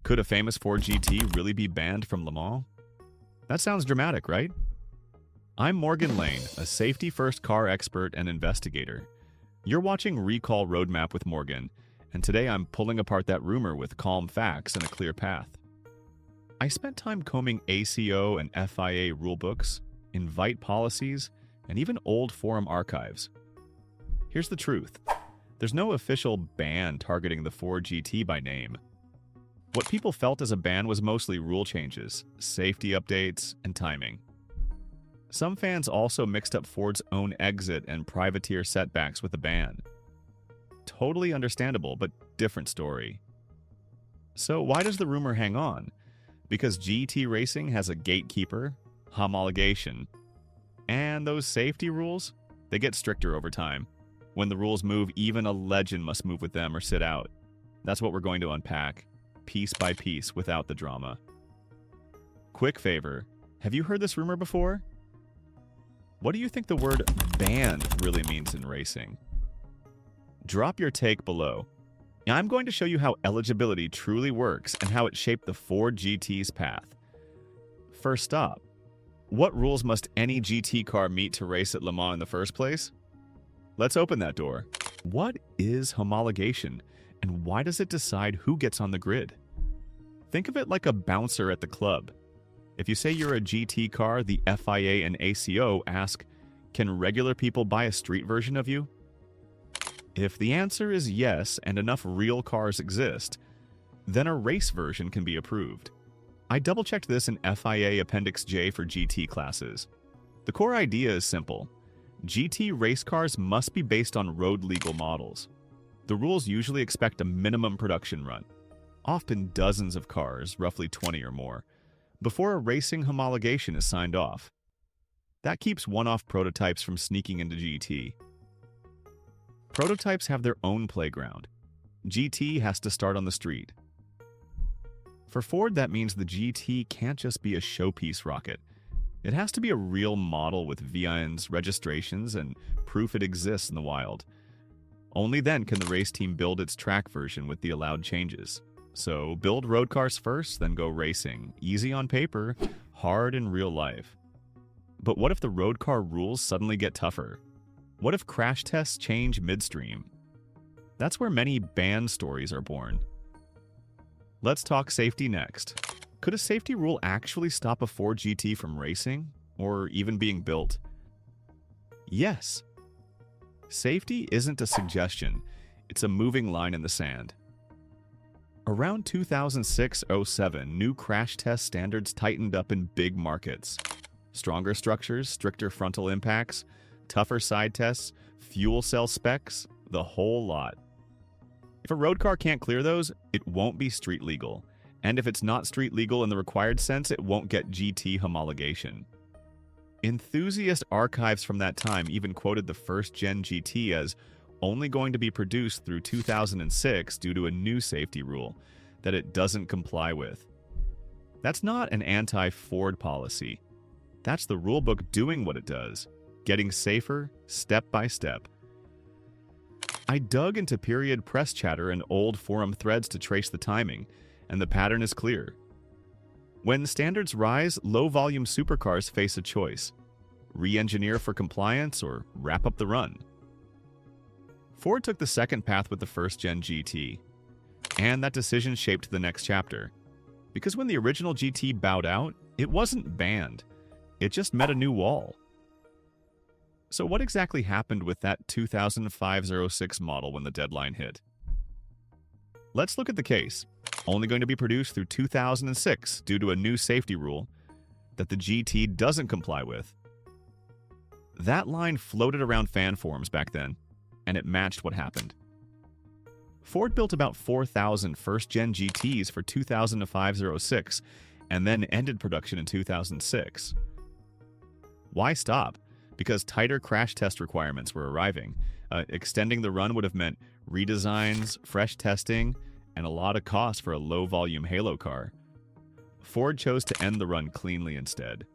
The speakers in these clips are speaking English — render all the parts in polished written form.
Could a famous Ford GT really be banned from Le Mans? That sounds dramatic, right? I'm Morgan Lane, a safety-first car expert and investigator. You're watching Recall Roadmap with Morgan, and today I'm pulling apart that rumor with calm facts and a clear path. I spent time combing ACO and FIA rulebooks, invite policies, and even old forum archives. Here's the truth. There's no official ban targeting the Ford GT by name. What people felt as a ban was mostly rule changes, safety updates, and timing. Some fans also mixed up Ford's own exit and privateer setbacks with a ban. Totally understandable, but different story. So why does the rumor hang on? Because GT racing has a gatekeeper, homologation, and those safety rules, they get stricter over time. When the rules move, even a legend must move with them or sit out. That's what we're going to unpack, piece by piece, without the drama. Quick favor, have you heard this rumor before? What do you think the word banned really means in racing? Drop your take below. I'm going to show you how eligibility truly works and how it shaped the Ford GT's path. First stop, what rules must any GT car meet to race at Le Mans in the first place? Let's open that door. What is homologation, and why does it decide who gets on the grid? Think of it like a bouncer at the club. If you say you're a GT car, the FIA and ACO ask, can regular people buy a street version of you? If the answer is yes and enough real cars exist, then a race version can be approved. I double-checked this in FIA Appendix J for GT classes. The core idea is simple. GT race cars must be based on road-legal models. The rules usually expect a minimum production run, often dozens of cars, roughly 20 or more, before a racing homologation is signed off. That keeps one-off prototypes from sneaking into GT. Prototypes have their own playground. GT has to start on the street. For Ford, that means the GT can't just be a showpiece rocket. It has to be a real model with VINs, registrations, and proof it exists in the wild. Only then can the race team build its track version with the allowed changes. So build road cars first, then go racing. Easy on paper, hard in real life. But what if the road car rules suddenly get tougher? What if crash tests change midstream? That's where many ban stories are born. Let's talk safety next. Could a safety rule actually stop a Ford GT from racing, or even being built? Yes. Safety isn't a suggestion, it's a moving line in the sand. Around 2006-07, new crash test standards tightened up in big markets. Stronger structures, stricter frontal impacts, tougher side tests, fuel cell specs, the whole lot. If a road car can't clear those, it won't be street legal. And if it's not street legal in the required sense, it won't get GT homologation. Enthusiast archives from that time even quoted the first-gen GT as only going to be produced through 2006 due to a new safety rule that it doesn't comply with. That's not an anti-Ford policy. That's the rulebook doing what it does, getting safer step by step. I dug into period press chatter and old forum threads to trace the timing, and the pattern is clear. When standards rise, low-volume supercars face a choice: re-engineer for compliance or wrap up the run. Ford took the second path with the first-gen GT, and that decision shaped the next chapter. Because when the original GT bowed out, it wasn't banned. It just met a new wall. So what exactly happened with that 2005-06 model when the deadline hit? Let's look at the case. Only going to be produced through 2006 due to a new safety rule that the GT doesn't comply with. That line floated around fan forums back then, and it matched what happened. Ford built about 4,000 first-gen GTs for 2005-06 and then ended production in 2006. Why stop? Because tighter crash test requirements were arriving. Extending the run would have meant redesigns, fresh testing, and a lot of cost for a low-volume Halo car. Ford chose to end the run cleanly instead.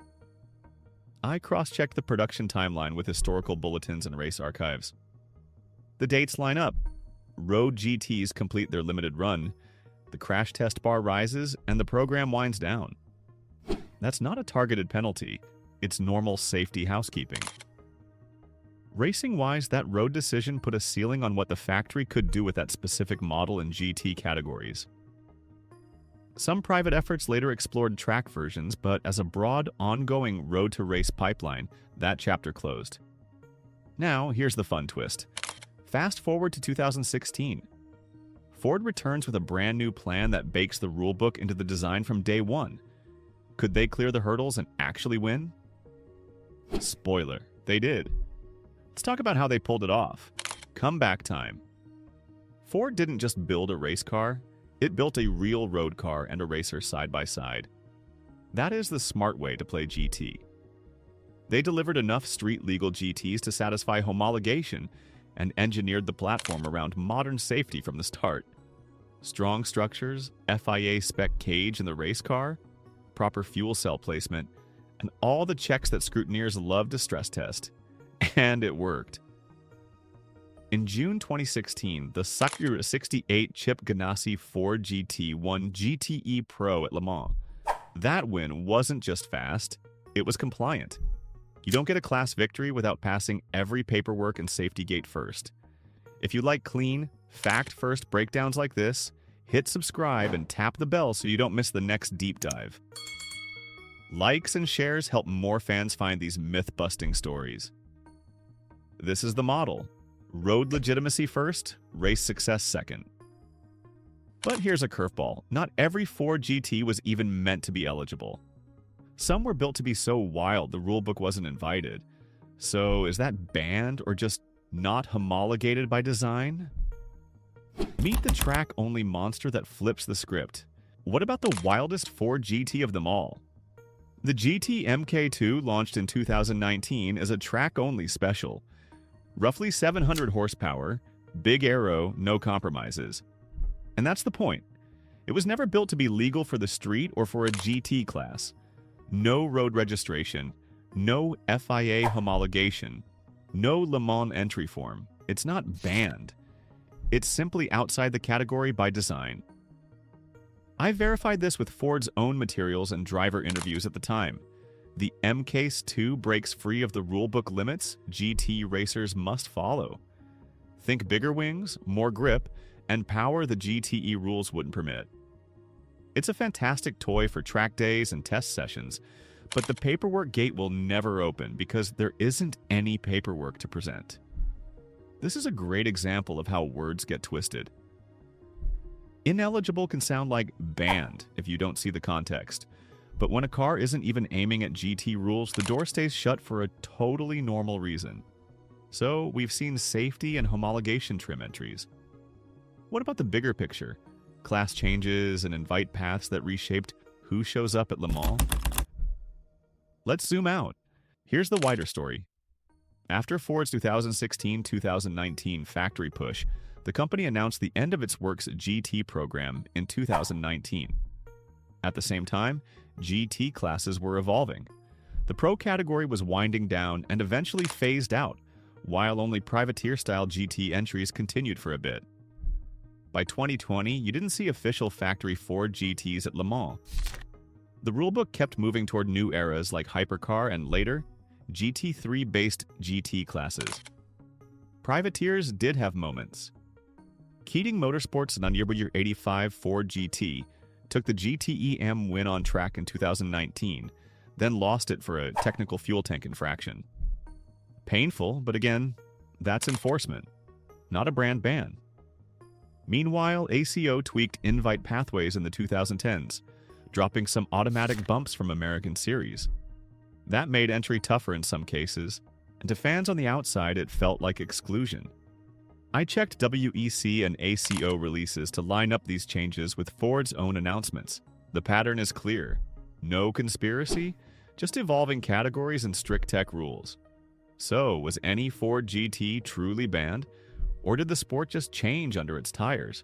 I cross-checked the production timeline with historical bulletins and race archives. The dates line up. Road GTs complete their limited run, the crash test bar rises, and the program winds down. That's not a targeted penalty. It's normal safety housekeeping. Racing-wise, that road decision put a ceiling on what the factory could do with that specific model in GT categories. Some private efforts later explored track versions, but as a broad, ongoing road-to-race pipeline, that chapter closed. Now, here's the fun twist. Fast forward to 2016. Ford returns with a brand new plan that bakes the rulebook into the design from day one. Could they clear the hurdles and actually win? Spoiler, they did. Let's talk about how they pulled it off. Comeback time. Ford didn't just build a race car, it built a real road car and a racer side by side. That is the smart way to play GT. They delivered enough street-legal GTs to satisfy homologation and engineered the platform around modern safety from the start. Strong structures, FIA spec cage in the race car, proper fuel cell placement, and all the checks that scrutineers love to stress test. And it worked. In June 2016, the Sakura 68 Chip Ganassi Ford GT won GTE Pro at Le Mans. That win wasn't just fast, it was compliant. You don't get a class victory without passing every paperwork and safety gate first. If you like clean, fact-first breakdowns like this, hit subscribe and tap the bell so you don't miss the next deep dive. Likes and shares help more fans find these myth-busting stories. This is the model. Road legitimacy first, race success second. But here's a curveball. Not every Ford GT was even meant to be eligible. Some were built to be so wild the rulebook wasn't invited. So is that banned or just not homologated by design? Meet the track-only monster that flips the script. What about the wildest Ford GT of them all? The GT MK2 launched in 2019 as a track-only special. Roughly 700 horsepower, big aero, no compromises. And that's the point. It was never built to be legal for the street or for a GT class. No road registration, no FIA homologation, no Le Mans entry form. It's not banned. It's simply outside the category by design. I verified this with Ford's own materials and driver interviews at the time. The MK2 breaks free of the rulebook limits GT racers must follow. Think bigger wings, more grip, and power the GTE rules wouldn't permit. It's a fantastic toy for track days and test sessions, but the paperwork gate will never open because there isn't any paperwork to present. This is a great example of how words get twisted. Ineligible can sound like banned if you don't see the context. But when a car isn't even aiming at GT rules, the door stays shut for a totally normal reason. So we've seen safety and homologation trim entries. What about the bigger picture? Class changes and invite paths that reshaped who shows up at Le Mans? Let's zoom out. Here's the wider story. After Ford's 2016-2019 factory push, the company announced the end of its Works GT program in 2019. At the same time, GT classes were evolving. The Pro category was winding down and eventually phased out, while only privateer-style GT entries continued for a bit. By 2020, you didn't see official factory Ford GTs at Le Mans. The rulebook kept moving toward new eras like hypercar and later, GT3-based GT classes. Privateers did have moments. Keating Motorsports' Year 85 Ford GT took the GTE M win on track in 2019, then lost it for a technical fuel tank infraction. Painful, but again, that's enforcement, not a brand ban. Meanwhile, ACO tweaked invite pathways in the 2010s, dropping some automatic bumps from American Series. That made entry tougher in some cases, and to fans on the outside it felt like exclusion. I checked WEC and ACO releases to line up these changes with Ford's own announcements. The pattern is clear. No conspiracy, just evolving categories and strict tech rules. So, was any Ford GT truly banned, or did the sport just change under its tires?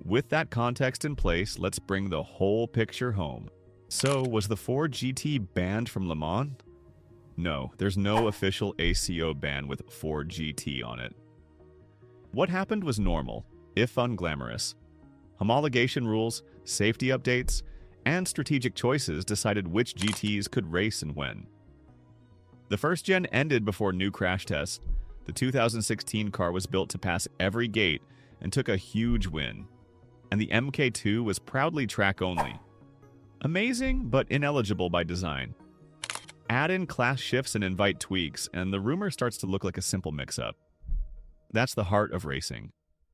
With that context in place, let's bring the whole picture home. So, was the Ford GT banned from Le Mans? No, there's no official ACO ban with Ford GT on it. What happened was normal, if unglamorous. Homologation rules, safety updates, and strategic choices decided which GTs could race and when. The first gen ended before new crash tests. The 2016 car was built to pass every gate and took a huge win. And the MK2 was proudly track-only. Amazing, but ineligible by design. Add in class shifts and invite tweaks, and the rumor starts to look like a simple mix-up. That's the heart of racing.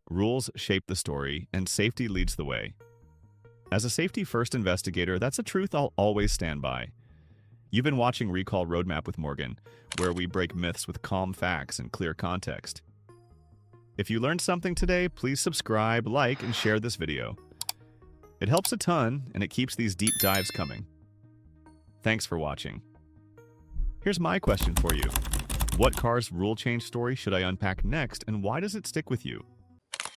Rules shape the story, and safety leads the way. As a safety-first investigator, that's a truth I'll always stand by. You've been watching Recall Roadmap with Morgan, where we break myths with calm facts and clear context. If you learned something today, please subscribe, like, and share this video. It helps a ton, and it keeps these deep dives coming. Thanks for watching. Here's my question for you. What car's rule change story should I unpack next, and why does it stick with you?